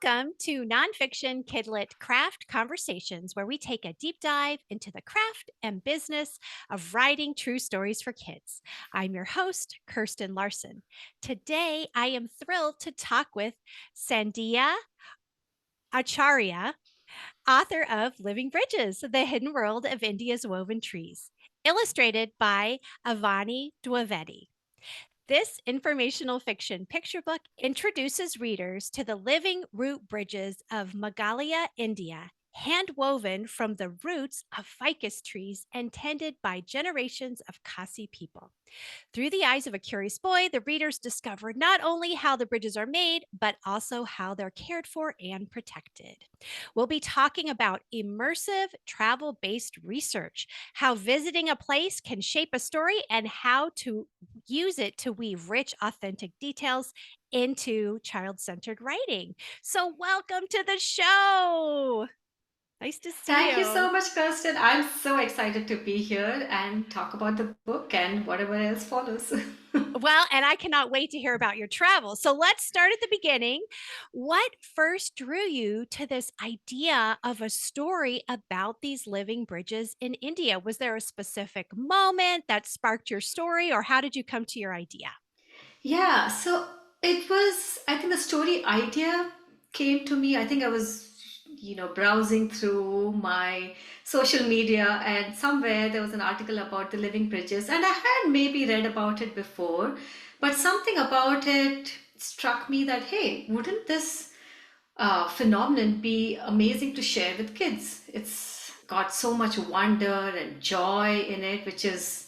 Welcome to Nonfiction Kidlit Craft Conversations, where we take a deep dive into the craft and business of writing true stories for kids. I'm your host, Kirsten Larson. Today, I am thrilled to talk with Sandhya Acharya, author of Living Bridges, The Hidden World of India's Woven Trees, illustrated by Avani Dwivedi. This informational fiction picture book introduces readers to the living root bridges of Meghalaya, India, hand woven from the roots of ficus trees and tended by generations of Khasi people. Through the eyes of a curious boy, the readers discover not only how the bridges are made, but also how they're cared for and protected. We'll be talking about immersive travel based research, how visiting a place can shape a story, and how to use it to weave rich, authentic details into child centered writing. So, welcome to the show. Nice to see Thank you you. so much, Kirsten. I'm so excited to be here and talk about the book and whatever else follows. Well, and I cannot wait to hear about your travel. So let's start at the beginning. What first drew you to this idea of a story about these living bridges in India? Was there a specific moment that sparked your story, or how did you come to your idea? Yeah, so I think the story idea came to me. I think I was, browsing through my social media, and somewhere there was an article about the living bridges, and I had maybe read about it before, but something about it struck me that, hey, wouldn't this phenomenon be amazing to share with kids? It's got so much wonder and joy in it, which is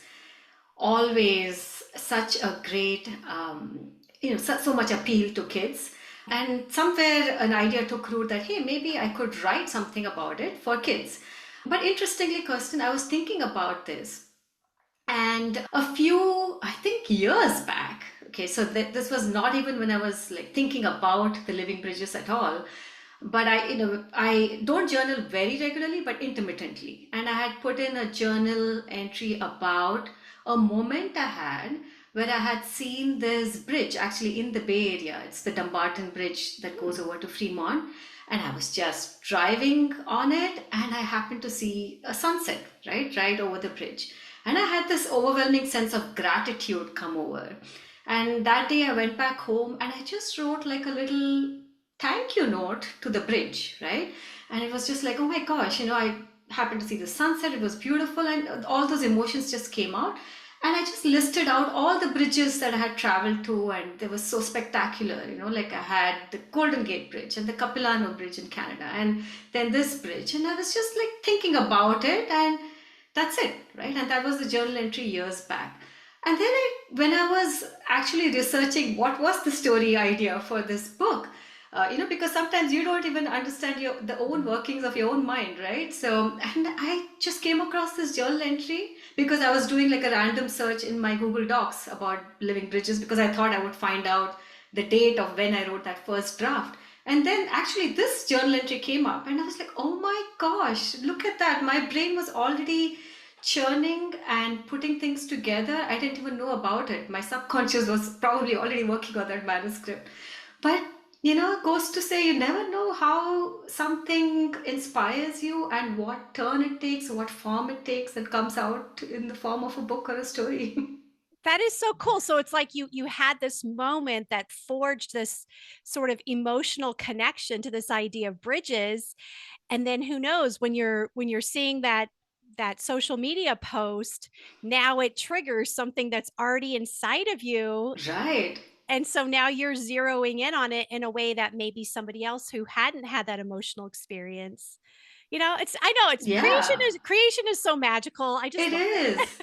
always such a great, so much appeal to kids. And somewhere an idea took root that, hey, maybe I could write something about it for kids. But interestingly, Kirsten, I was thinking about this. And a few, I think, years back, okay, so this was not even when I was like thinking about the living bridges at all. But I don't journal very regularly, but intermittently. And I had put in a journal entry about a moment I had where I had seen this bridge actually in the Bay Area. It's the Dumbarton Bridge that goes over to Fremont. And I was just driving on it, and I happened to see a sunset, right over the bridge. And I had this overwhelming sense of gratitude come over. And that day I went back home and I just wrote like a little thank you note to the bridge, right? And it was just like, oh my gosh, I happened to see the sunset, it was beautiful, and all those emotions just came out. And I just listed out all the bridges that I had traveled to, and they were so spectacular, like I had the Golden Gate Bridge and the Capilano Bridge in Canada, and then this bridge. And I was just like thinking about it, and that's it, right? And that was the journal entry years back. And then when I was actually researching what was the story idea for this book, because sometimes you don't even understand the own workings of your own mind, right? So, and I just came across this journal entry because I was doing like a random search in my Google Docs about living bridges because I thought I would find out the date of when I wrote that first draft. And then actually this journal entry came up, and I was like, oh my gosh, look at that. My brain was already churning and putting things together. I didn't even know about it. My subconscious was probably already working on that manuscript. But goes to say you never know how something inspires you and what turn it takes, what form it takes, and comes out in the form of a book or a story. That is so cool. So it's like you had this moment that forged this sort of emotional connection to this idea of bridges, and then who knows, when you're seeing that social media post, now it triggers something that's already inside of you. Right. And so now you're zeroing in on it in a way that maybe somebody else who hadn't had that emotional experience. It's I know it's creation Yeah. is creation is so magical. I just It love it. is.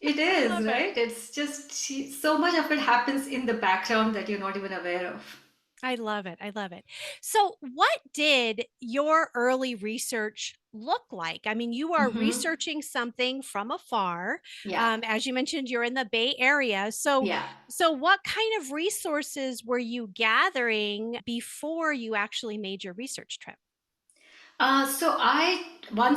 It I is, love it. right? It's just so much of it happens in the background that you're not even aware of. I love it. I love it. So, what did your early research look like? I mean, you are Mm-hmm. researching something from afar. Yeah. As you mentioned, you're in the Bay Area. So, Yeah. so what kind of resources were you gathering before you actually made your research trip? Once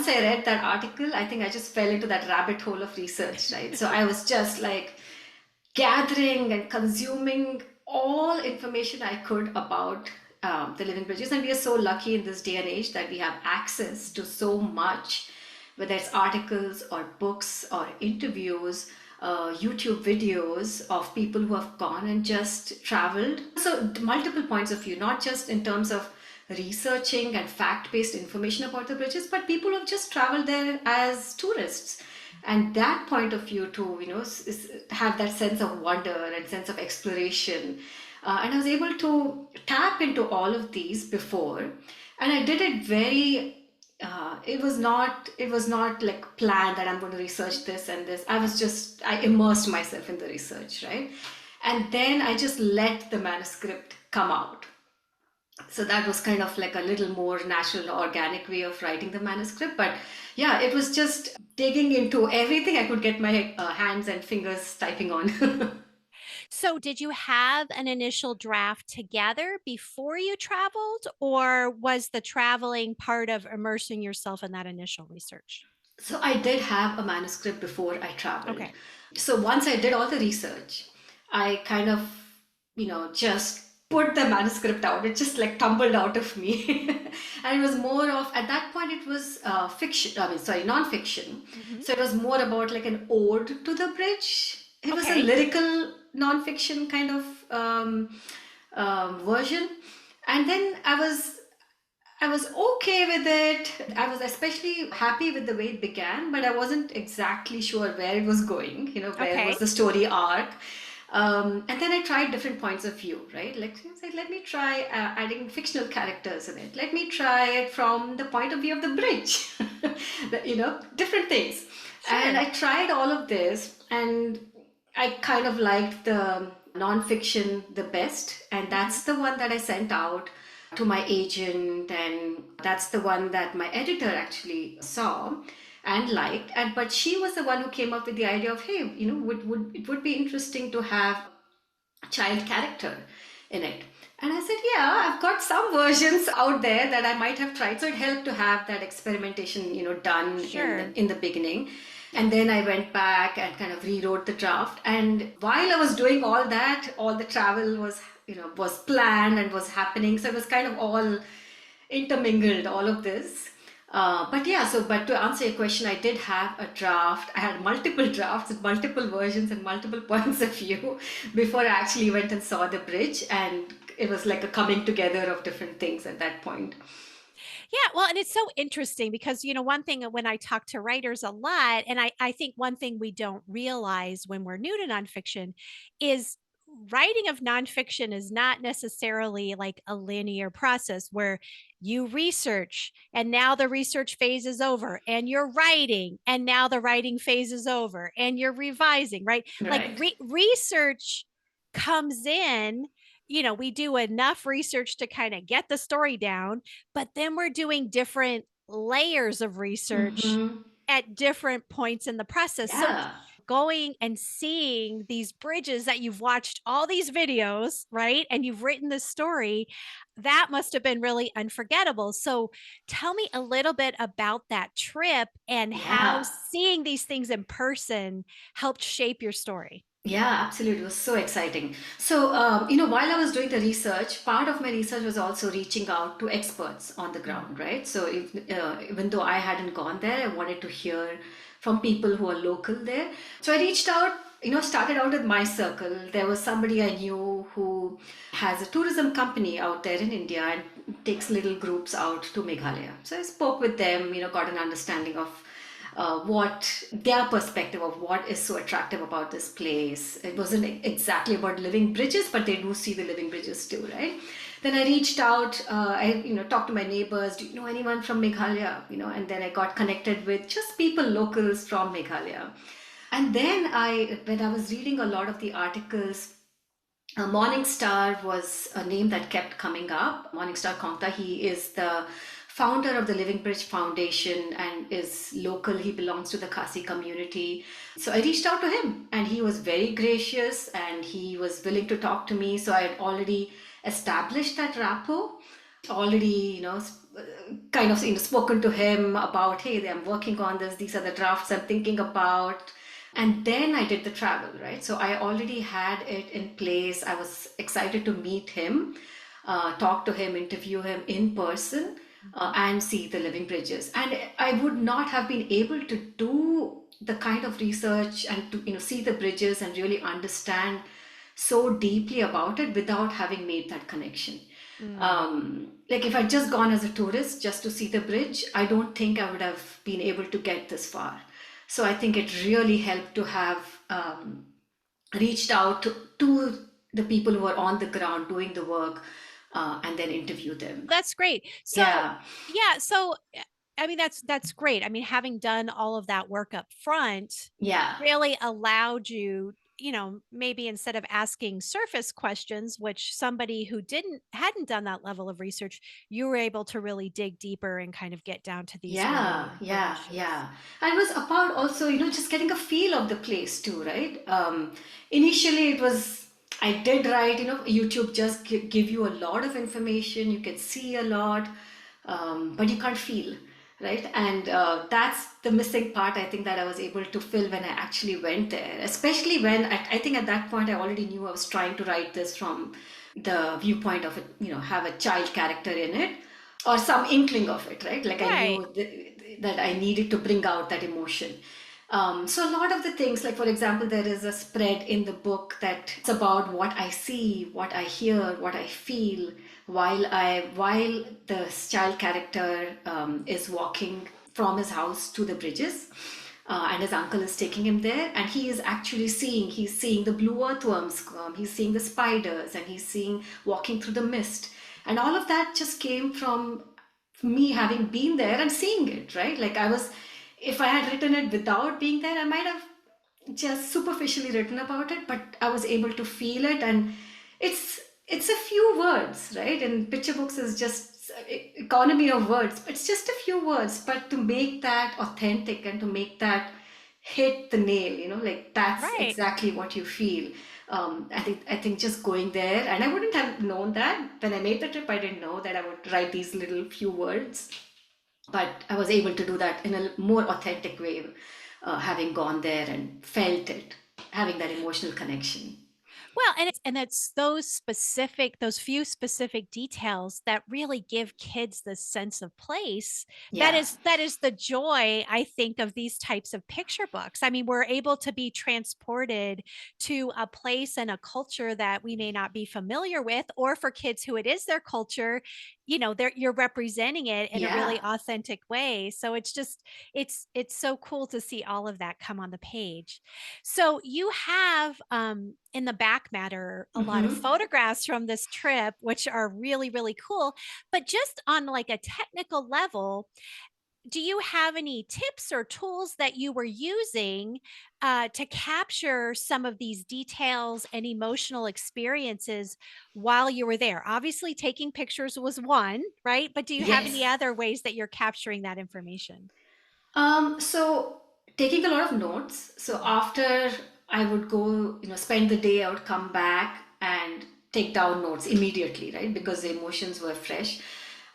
I read that article, I think I just fell into that rabbit hole of research, right? So I was just like gathering and consuming all information I could about the living bridges. And we are so lucky in this day and age that we have access to so much, whether it's articles or books or interviews, YouTube videos of people who have gone and just traveled. So, multiple points of view, not just in terms of researching and fact based information about the bridges, but people who have just traveled there as tourists. And that point of view to have that sense of wonder and sense of exploration, and I was able to tap into all of these before, and I did it very it was not like planned that I'm going to research this and this. I immersed myself in the research, right? And then I just let the manuscript come out. So that was kind of like a little more natural, organic way of writing the manuscript. But yeah, it was just digging into everything I could get my hands and fingers typing on. So, did you have an initial draft together before you traveled, or was the traveling part of immersing yourself in that initial research? So I did have a manuscript before I traveled. Okay. So once I did all the research, I kind of, just put the manuscript out. It just like tumbled out of me. And it was more of, at that point, it was fiction, I mean, sorry, non-fiction. Hmm. So it was more about like an ode to the bridge. It was a Okay. lyrical non-fiction kind of version. And then I was okay with it. I was especially happy with the way it began, but I wasn't exactly sure where it was going, where was Okay. the story arc. And then I tried different points of view, right? Like, I said, let me try adding fictional characters in it. Let me try it from the point of view of the bridge, different things. And Sure. I tried all of this, and I kind of liked the nonfiction the best, and Hmm. that's the one that I sent out to my agent, and that's the one that my editor actually saw and liked. And but she was the one who came up with the idea of, hey, would it would be interesting to have a child character in it. And I said, yeah, I've got some versions out there that I might have tried. So it helped to have that experimentation, done in Sure. the beginning. And then I went back and kind of rewrote the draft. And while I was doing all that, all the travel was planned and was happening. So it was kind of all intermingled, all of this. But yeah, but to answer your question, I did have a draft. I had multiple drafts, multiple versions, and multiple points of view before I actually went and saw the bridge. And it was like a coming together of different things at that point. Yeah, well, and it's so interesting because, one thing when I talk to writers a lot, and I think one thing we don't realize when we're new to nonfiction is writing of nonfiction is not necessarily like a linear process where you research and now the research phase is over and you're writing and now the writing phase is over and you're revising, right? Like Right. research comes in, we do enough research to kind of get the story down, but then we're doing different layers of research Mm-hmm. at different points in the process. So Yeah. going and seeing these bridges that you've watched all these videos, right? And you've written this story, that must have been really unforgettable. So tell me a little bit about that trip and how Yeah. seeing these things in person helped shape your story. Yeah, absolutely. It was so exciting. So, while I was doing the research, part of my research was also reaching out to experts on the Mhm. ground, right? So, even though I hadn't gone there, I wanted to hear from people who are local there. So, I reached out, started out with my circle. There was somebody I knew who has a tourism company out there in India and takes little groups out to Meghalaya. So, I spoke with them, got an understanding of what their perspective of what is so attractive about this place. It wasn't exactly about living bridges, but they do see the living bridges too, right? Then I reached out, I talked to my neighbors. Do you know anyone from Meghalaya? And then I got connected with just people locals from Meghalaya. And then when I was reading a lot of the articles, Morning Star was a name that kept coming up. Morning Star Kongta, he is the founder of the Living Bridge Foundation and is local. He belongs to the Khasi community. So I reached out to him and he was very gracious and he was willing to talk to me. So I had already established that rapport, already, kind of spoken to him about, hey, I'm working on this. These are the drafts I'm thinking about. And then I did the travel, right? So I already had it in place. I was excited to meet him. talk to him, interview him in person, Mhm. and see the living bridges. And I would not have been able to do the kind of research and to see the bridges and really understand so deeply about it without having made that connection. Mm. Like if I'd just gone as a tourist just to see the bridge, I don't think I would have been able to get this far. So I think it really helped to have reached out to the people who are on the ground doing the work, and then interview them. That's great. So, Yeah, yeah, so I mean that's great. I mean, having done all of that work up front yeah, really allowed you, maybe instead of asking surface questions, which somebody who hadn't done that level of research, you were able to really dig deeper and kind of get down to these really yeah, important yeah, issues. yeah. And it was about also, just getting a feel of the place too, right? Initially, it was, I did write, YouTube just give you a lot of information, you can see a lot, but you can't feel, right? And that's the missing part, I think, that I was able to fill when I actually went there, especially when I think at that point I already knew I was trying to write this from the viewpoint of it, have a child character in it or some inkling of it, right? Like I Right. knew that I needed to bring out that emotion. So a lot of the things, like for example, there is a spread in the book that's about what I see, what I hear, what I feel while the child character is walking from his house to the bridges. And his uncle is taking him there, and he is actually he's seeing the blue earthworms come, he's seeing the spiders, and he's seeing walking through the mist. And all of that just came from me having been there and seeing it, right? Like I was, if I had written it without being there, I might have just superficially written about it, but I was able to feel it. And it's a few words, right? And picture books is just economy of words. It's just a few words, but to make that authentic and to make that hit the nail, like that's Right. exactly what you feel. I think just going there, and I wouldn't have known that when I made the trip. I didn't know that I would write these little few words, but I was able to do that in a more authentic way, having gone there and felt it, having that emotional connection. Well, and it's those few specific details that really give kids this sense of place. That Yeah, is the joy, I think, of these types of picture books. I mean, we're able to be transported to a place and a culture that we may not be familiar with, or for kids who it is their culture, you're representing it in a yeah, really authentic way. So it's so cool to see all of that come on the page. So you have in the back matter a lot of mm-hmm. photographs from this trip, which are really, really cool. But just on like a technical level, do you have any tips or tools that you were using to capture some of these details and emotional experiences while you were there? Obviously, taking pictures was one, right? But do you have any Yes. other ways that you're capturing that information? So taking a lot of notes. So Mhm. after I would go, spend the day, I would come back and take down notes immediately, right? Because the emotions were fresh.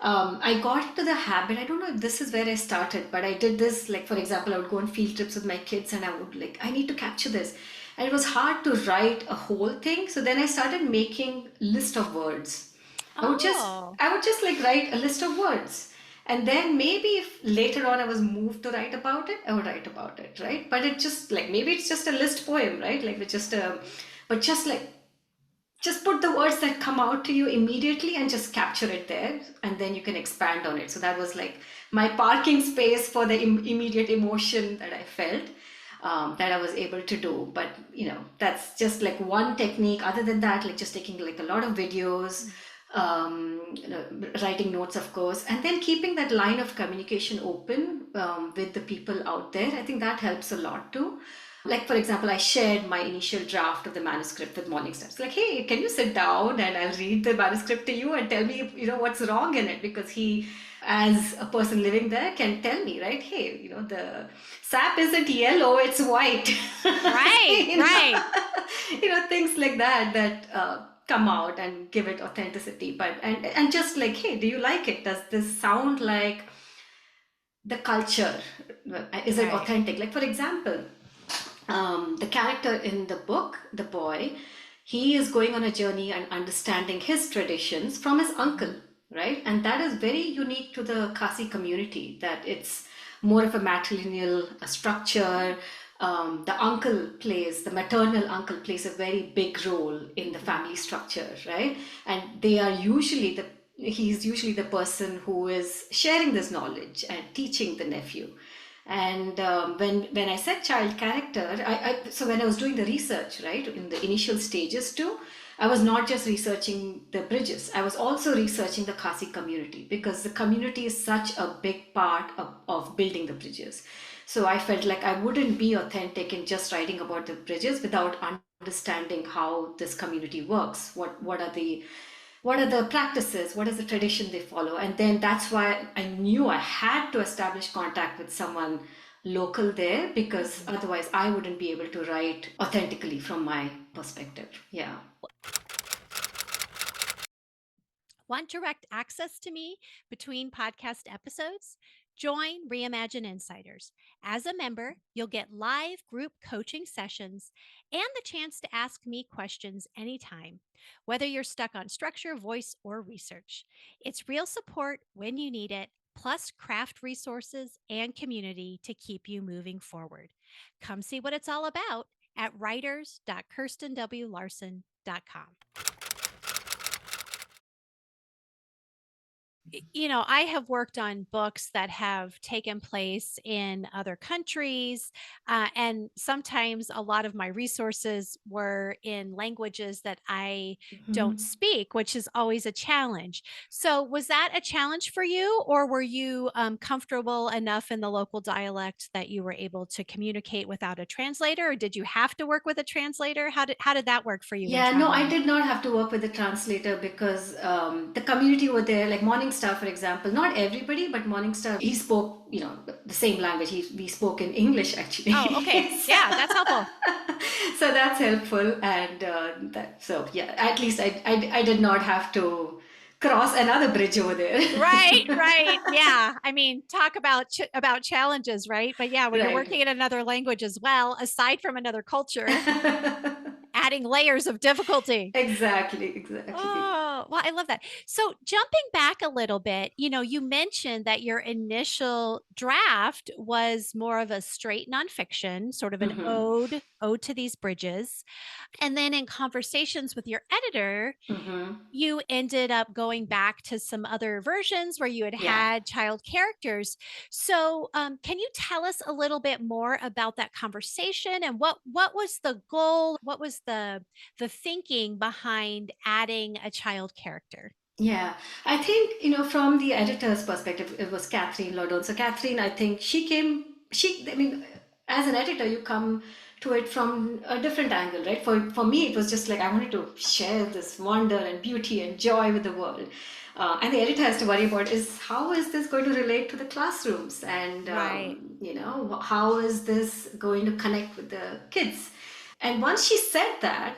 I got into the habit. I don't know if this is where I started, but I did this. Like for example, I would go on field trips with my kids, and I would like, I need to capture this, and it was hard to write a whole thing. So then I started making list of words. I would just Oh, I would just like write a list of words. And then maybe if later on I was moved to write about it, I would write about it, right? But it just like maybe it's just a list poem, right? Like it's just a but just like just put the words that come out to you immediately and just capture it there, and then you can expand on it. So that was like my parking space for the immediate emotion that I felt, that I was able to do. But that's just like one technique. Other than that, like just taking like a lot of videos, mm, writing notes, of course, and then keeping that line of communication open, with the people out there. I think that helps a lot too. Like, for example, I shared my initial draft of the manuscript with Morningstar. It's like, hey, can you sit down and I'll read the manuscript to you and tell me, what's wrong in it? Because he, as a person living there, can tell me, right? Hey, the sap isn't yellow, it's white. right, you know, right. things like that come out and give it authenticity. But and just like, hey, do you like it? Does this sound like the culture? Is it Right. authentic? Like, for example, the character in the book, the boy, He is going on a journey and understanding his traditions from his uncle, right? And that is very unique to the Khasi community, that it's more of a matrilineal structure. The maternal uncle plays a very big role in the family structure, right? And he's usually the person who is sharing this knowledge and teaching the nephew. And when I said child character, so when I was doing the research, right, in the initial stages too, I was not just researching the bridges. I was also researching the Khasi community, because the community is such a big part of building the bridges. So I felt like I wouldn't be authentic in just writing about the bridges without understanding how this community works. What are the practices, what is the tradition they follow. And then that's why I knew I had to establish contact with someone local there, because Mhm. otherwise I wouldn't be able to write authentically from my perspective. Yeah. Want direct access to me between podcast episodes? Join Reimagine Insiders. As a member, you'll get live group coaching sessions and the chance to ask me questions anytime, whether you're stuck on structure, voice, or research. It's real support when you need it, plus craft resources and community to keep you moving forward. Come see what it's all about at writers.kirstenwlarson.com. I have worked on books that have taken place in other countries. And sometimes a lot of my resources were in languages that I don't Mhm. speak, which is always a challenge. So, was that a challenge for you, or were you comfortable enough in the local dialect that you were able to communicate without a translator, or did you have to work with a translator? How did that work for you when Yeah, no, I traveling? did not have to work with a translator, because the community over there, like Morningstar, for example, not everybody, but Morningstar, he spoke, the same language. We spoke in English Oh, okay. actually. so, Yeah, that's helpful. so that's helpful. And so yeah, at least I did not have to cross another bridge over there. Right, right. Yeah. I mean, talk about about challenges, right? But yeah, when you're Right. working in another language as well, aside from another culture, adding layers of difficulty. Exactly, exactly. Oh, well, I love that. So, jumping back a little bit, you mentioned that your initial draft was more of a straight nonfiction, sort of an Mm-hmm. ode to these bridges. And then in conversations with your editor, Mm-hmm. you ended up going back to some other versions where you had Yeah. had child characters. So, can you tell us a little bit more about that conversation and what was the goal? What was the thinking behind adding a child character? Yeah, I think, from the editor's perspective, it was Catherine Lodon. So Catherine, I think I mean, as an editor, you come to it from a different angle, right? For me, it was just like I wanted to share this wonder and beauty and joy with the world. And the editor has to worry about is how is this going to relate to the classrooms, and Right. how is this going to connect with the kids. And once she said that,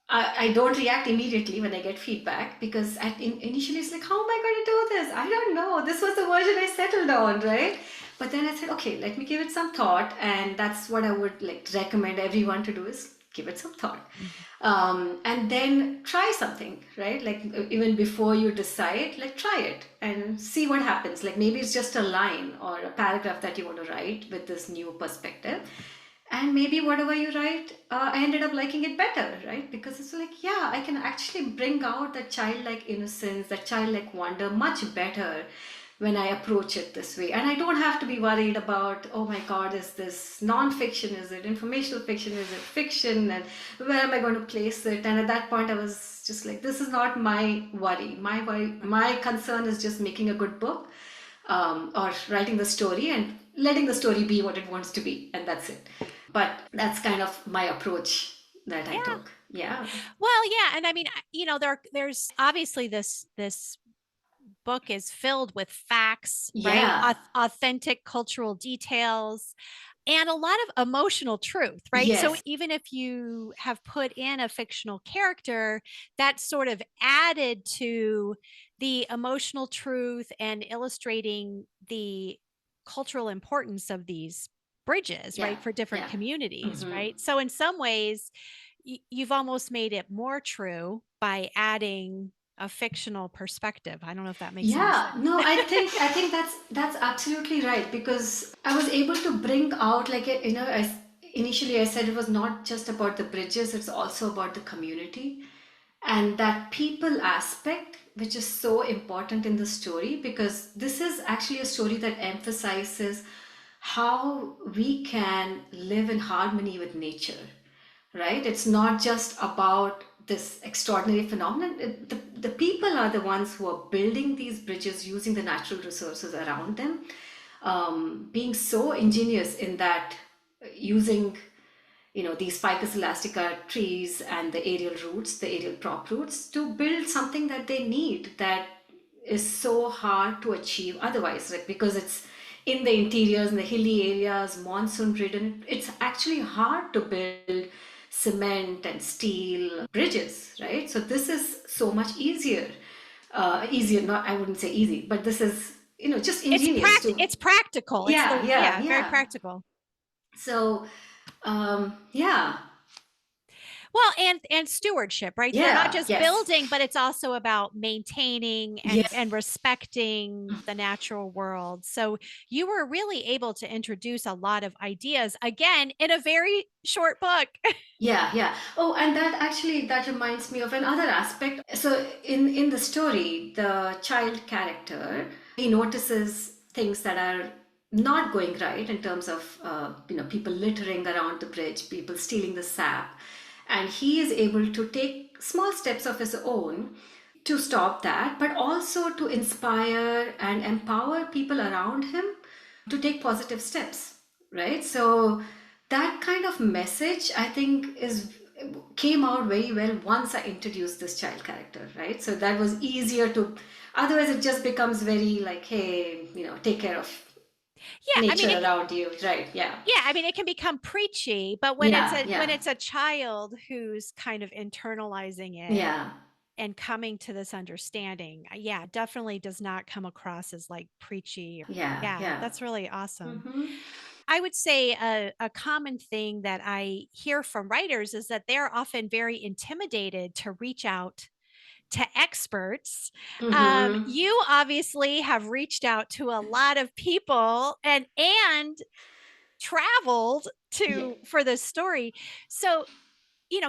I don't react immediately when I get feedback, because initially it's like, how am I going to do this? I don't know. This was the version I settled on, right? But then I said, okay, let me give it some thought, and that's what I would like to recommend everyone to do, is give it some thought, Mhm. and then try something, right? Like even before you decide, like try it and see what happens. Like maybe it's just a line or a paragraph that you want to write with this new perspective, and maybe whatever you write, I ended up liking it better, right? Because it's like, yeah, I can actually bring out that childlike innocence, that childlike wonder much better when I approach it this way. And I don't have to be worried about, oh my God, is this non-fiction? Is it informational fiction? Is it fiction? And where am I going to place it? And at that point, I was just like, this is not my worry. My concern is just making a good book, or writing the story and letting the story be what it wants to be, and that's it. But that's kind of my approach that I Yeah. took. Yeah. Well, yeah, and I mean, there's obviously this book is filled with facts, right? Yeah. Authentic cultural details and a lot of emotional truth, right? So Yes. even if you have put in a fictional character, that sort of added to the emotional truth and illustrating the cultural importance of these bridges, Yeah. right? For different Yeah. communities, Mm-hmm. right? So in some ways, you've almost made it more true by adding a fictional perspective. I don't know if that makes any Yeah, sense. no, I think that's absolutely right, because I was able to bring out like initially I said it was not just about the bridges, it's also about the community and that people aspect, which is so important in the story, because this is actually a story that emphasizes how we can live in harmony with nature, right? It's not just about this extraordinary phenomenon. The people are the ones who are building these bridges using the natural resources around them, being so ingenious in that, using these ficus elastica trees and the aerial roots, the aerial prop roots, to build something that they need, that is so hard to achieve otherwise, like, because it's in the interiors, in the hilly areas, monsoon ridden. It's actually hard to build cement and steel bridges, right? So this is so much easier. Easier, not, I wouldn't say easy, but this is just ingenious to. It's practical. It's Yeah, the yeah, yeah, very yeah. practical. So yeah, Well, and stewardship, right? You're not yeah, just yes, building, but it's also about maintaining and yes, respecting the natural world. So you were really able to introduce a lot of ideas again in a very short book. yeah, yeah. Oh, and that reminds me of another aspect. So in the story, the child character, he notices things that are not going right in terms of people littering around the bridge, people stealing the sap, and he is able to take small steps of his own to stop that, but also to inspire and empower people around him to take positive steps, right? So that kind of message, I think, is came out very well once I introduced this child character, right? So that was easier to. Otherwise, it just becomes very like, hey, take care of Yeah, I mean nature it around you, right? Yeah, yeah, I mean it can become preachy, but yeah, when yeah, it's a child who's kind of internalizing it yeah, and coming to this understanding, yeah, definitely does not come across as like preachy. yeah, Yeah, yeah. that's really awesome. Mm-hmm. I would say a common thing that I hear from writers is that they're often very intimidated to reach out to experts. Mm-hmm. You obviously have reached out to a lot of people and traveled Yeah. to for this story. So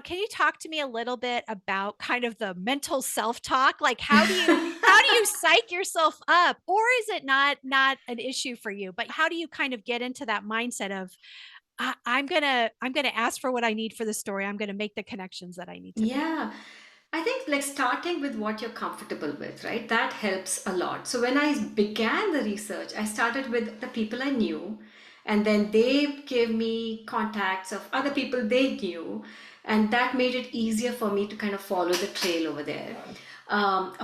can you talk to me a little bit about kind of the mental self-talk? Like how do you psych yourself up? Or is it not an issue for you? But how do you kind of get into that mindset of I'm gonna ask for what I need for the story. I'm gonna make the connections that I need to make. Yeah. I think like starting with what you're comfortable with, right? That helps a lot. So when I began the research, I started with the people I knew, and then they gave me contacts of other people they knew, and that made it easier for me to kind of follow the trail over there.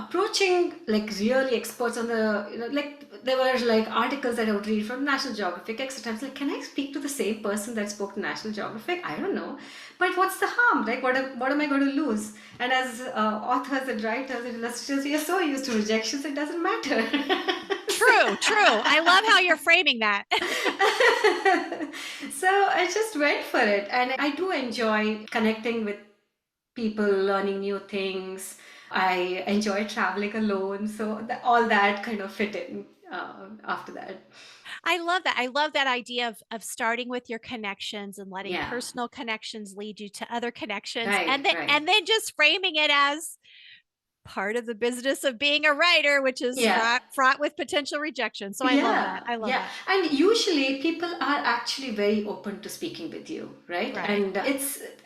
Approaching like really experts on the, like there were like articles that I would read from National Geographic, etc. I was like, can I speak to the same person that spoke to National Geographic? I don't know, but what's the harm? Like, what am I going to lose? And as authors and writers and illustrators, we are so used to rejections, it doesn't matter. True, true. I love how you're framing that. So I just went for it, and I do enjoy connecting with people, learning new things. I enjoy traveling alone, so all that kind of fit in after that. I love that. I love that idea of starting with your connections and letting Yeah, personal connections lead you to other connections right, right. and then just framing it as part of the business of being a writer, which is Yeah. fraught with potential rejection. So I love that. Yeah, I love yeah. that. And usually people are actually very open to speaking with you, right? Right. And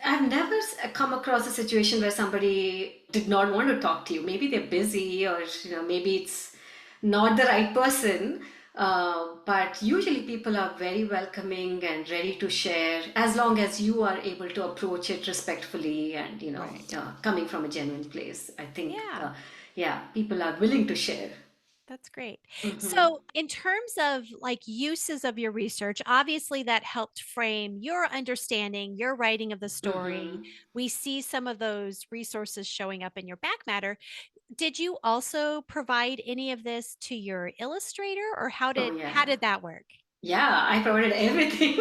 I've never come across a situation where somebody did not want to talk to you. Maybe they're busy, or, maybe it's not the right person. But usually people are very welcoming and ready to share, as long as you are able to approach it respectfully and, Right. coming from a genuine place. I think, Yeah. yeah, people are willing to share. That's great. Hmm. So, in terms of like uses of your research, obviously that helped frame your understanding, your writing of the story. Hmm. We see some of those resources showing up in your back matter. Did you also provide any of this to your illustrator or Oh, yeah. how did that work? Yeah, I provided everything.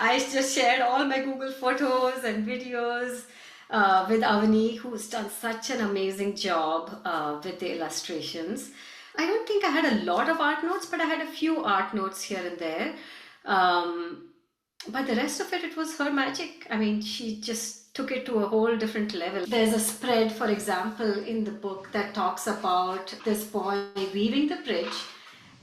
I just shared all my Google photos and videos with Avani, who's done such an amazing job with the illustrations. I don't think I had a lot of art notes, but I had a few art notes here and there. Um, but the rest of it, it was her magic. I mean, she just took it to a whole different level. There's a spread, for example, in the book that talks about this boy weaving the bridge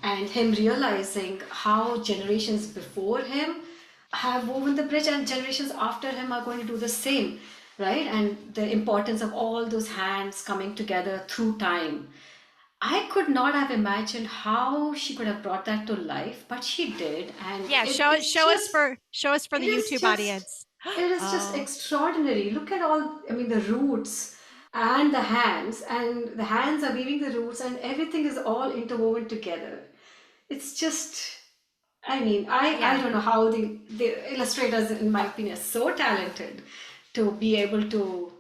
and him realizing how generations before him have woven the bridge and generations after him are going to do the same, right? And the importance of all those hands coming together through time. I could not have imagined how she could have brought that to life, but she did, and Yeah, show us for it the is YouTube just audience. it is just Oh, extraordinary. Look at all, I mean, the roots and the hands are weaving the roots, and everything is all interwoven together. It's just, I mean, I yeah. don't know how the illustrators, in my opinion, are so talented to be able to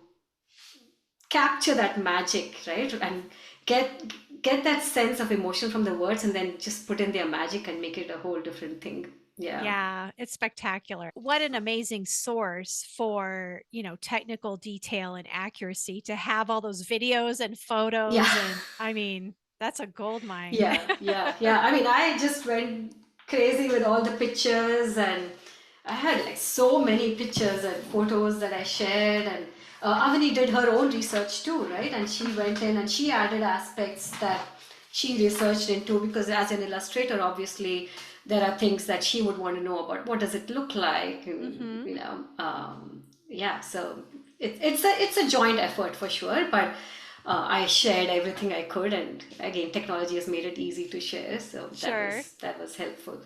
capture that magic, right? And get that sense of emotion from the words and then just put in their magic and make it a whole different thing. Yeah. Yeah, it's spectacular. What an amazing source for, technical detail and accuracy to have all those videos and Yeah. photos. And I mean, that's a gold mine. Yeah. I mean, I just went crazy with all the pictures, and I had like so many pictures and photos that I shared. And Avani did her own research too, right? And she went in and she added aspects that she researched into, because as an illustrator, obviously, there are things that she would want to know about. What does it look like? And, Hmm. yeah, so it's a joint effort for sure, but I shared everything I could, and again, technology has made it easy to share, so Sure. that was helpful.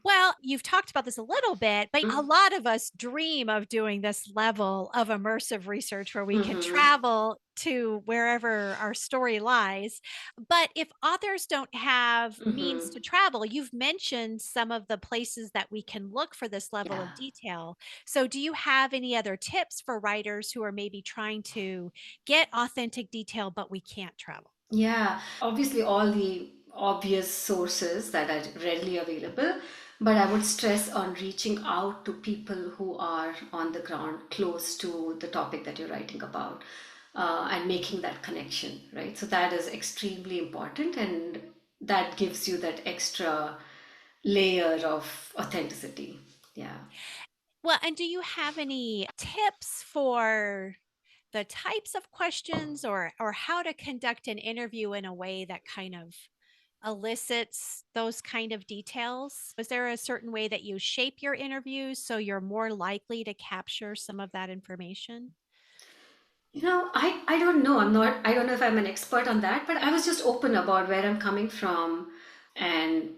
Well, you've talked about this a little bit, but a lot of us dream of doing this level of immersive research where we can Mm-hmm. travel to wherever our story lies. But if authors don't have means Mm-hmm. to travel, you've mentioned some of the places that we can look for this level Yeah. of detail. So, do you have any other tips for writers who are maybe trying to get authentic detail, but we can't travel? Yeah, obviously, all the obvious sources that are readily available, but I would stress on reaching out to people who are on the ground close to the topic that you're writing about, and making that connection, right? So that is extremely important, and that gives you that extra layer of authenticity. Yeah. Well, and do you have any tips for the types of questions or how to conduct an interview in a way that kind of elicits those kind of details? Is there a certain way that you shape your interviews so you're more likely to capture some of that information? I don't know. I don't know if I'm an expert on that, but I was just open about where I'm coming from and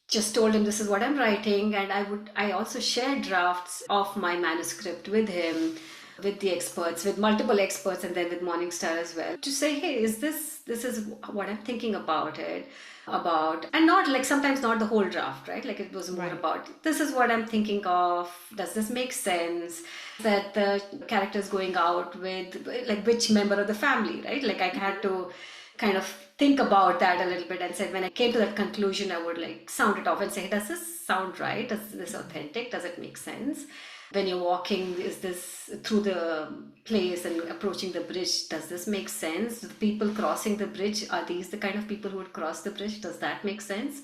just told him this is what I'm writing, and I also shared drafts of my manuscript with him, with the experts, with multiple experts, and then with Morningstar as well, to say, hey, this is what I'm thinking about it, about, and not like, sometimes not the whole draft, right? Like, it was more Right. about, this is what I'm thinking of, does this make sense, that the character's going out with, like, which member of the family, right? Like, I had Hmm. to kind of think about that a little bit, and said, when I came to that conclusion, I would like sound it off and say, does this sound right? Does this authentic? Does it make sense? When you're walking, is this through the place and approaching the bridge, does this make sense? The people crossing the bridge, are these the kind of people who would cross the bridge? Does that make sense?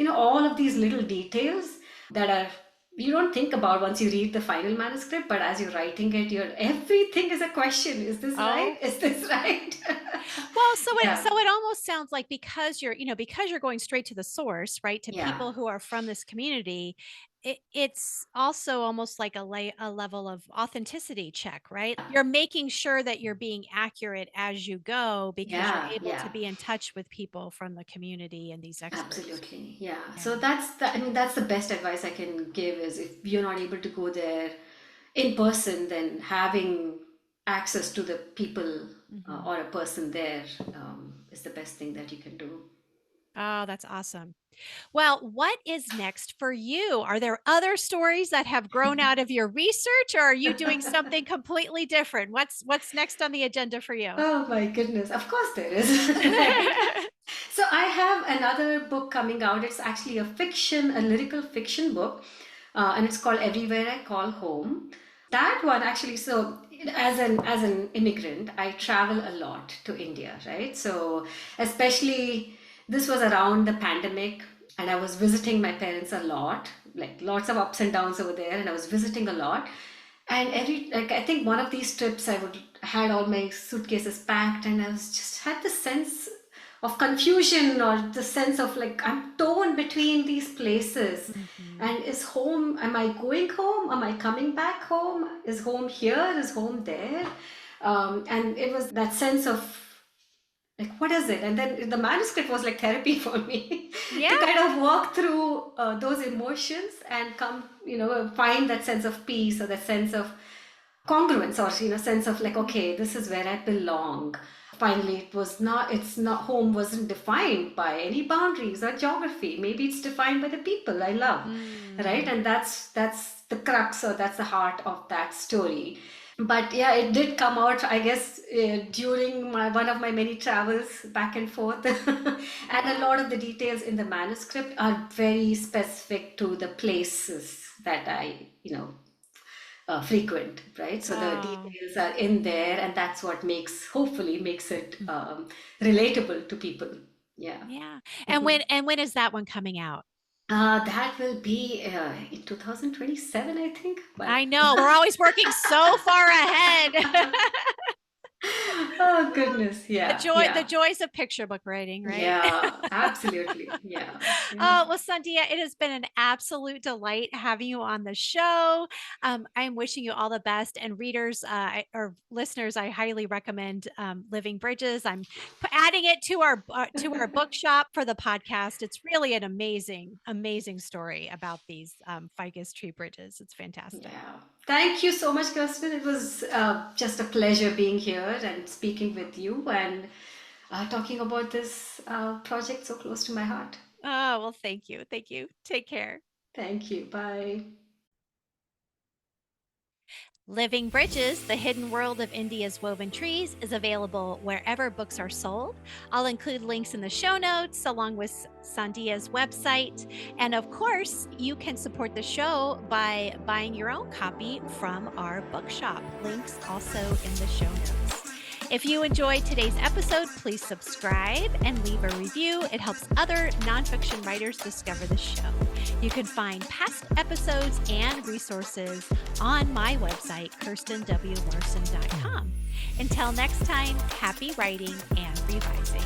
All of these little details that are, you don't think about once you read the final manuscript, but as you're writing it, everything is a question. Is this right? Oh, Is this right? well, so it Yeah. almost sounds like because you're going straight to the source, right, to Yeah. people who are from this community, it's also almost like a level of authenticity check, right? You're making sure that you're being accurate as you go because you're Yeah. able Yeah. to be in touch with people from the community and these experts. Absolutely. Yeah. Yeah. So I mean, that's the best advice I can give, is if you're not able to go there in person, then having access to the people, Mhm. or a person there, is the best thing that you can do. Oh, that's awesome. Well, what is next for you? Are there other stories that have grown out of your research, or are you doing something completely different? What's next on the agenda for you? Oh my goodness. Of course there is. Right. So I have another book coming out. It's actually a lyrical fiction book. and it's called Everywhere I Call Home. That one actually, so as an immigrant, I travel a lot to India, right? So especially this was around the pandemic, and I was visiting my parents a lot, like lots of ups and downs over there, and I was visiting a lot. And every like I think one of these trips I would had all my suitcases packed, and I was just had this sense of confusion, or the sense of like I'm torn between these places. Mhm. And is home, am I going home? Am I coming back home? Is home here? Is home there? And it was that sense of like, what is it? And then the manuscript was like therapy for me Yeah. to kind of walk through those emotions and come, find that sense of peace, or that sense of congruence, or sense of like, okay, this is where I belong. Finally, it's not, home wasn't defined by any boundaries or geography. Maybe it's defined by the people I love, right? Mm. And that's the crux, or that's the heart of that story. But yeah, it did come out, I guess, during one of my many travels back and forth. And a Yeah. lot of the details in the manuscript are very specific to the places that I frequent, right? So the Oh. details are in there, and that's what hopefully makes it Mm. relatable to people. Yeah. Yeah. And Mhm. when is that one coming out? That will be in 2027, I think. But I know we're always working so far ahead. oh goodness, The yeah, joy, the yeah, joys of picture book writing, right? yeah, absolutely, yeah, yeah, Oh, well, Sandhya, it has been an absolute delight having you on the show. I'm wishing you all the best. And readers or listeners, I highly recommend Living Bridges. I'm adding it to our bookshop for the podcast. It's really an amazing, amazing story about these ficus tree bridges. It's fantastic. yeah. Thank you so much, Kirsten. It was just a pleasure being here and speaking with you, and talking about this project so close to my heart. Oh, well, thank you. Thank you. Take care. Thank you. Bye. Living Bridges, The Hidden World of India's Woven Trees is available wherever books are sold. I'll include links in the show notes along with Sandhya's website. And of course, you can support the show by buying your own copy from our bookshop. Links also in the show notes. If you enjoyed today's episode, please subscribe and leave a review. It helps other nonfiction writers discover the show. You can find past episodes and resources on my website, KirstenWLarson.com. Until next time, happy writing and revising.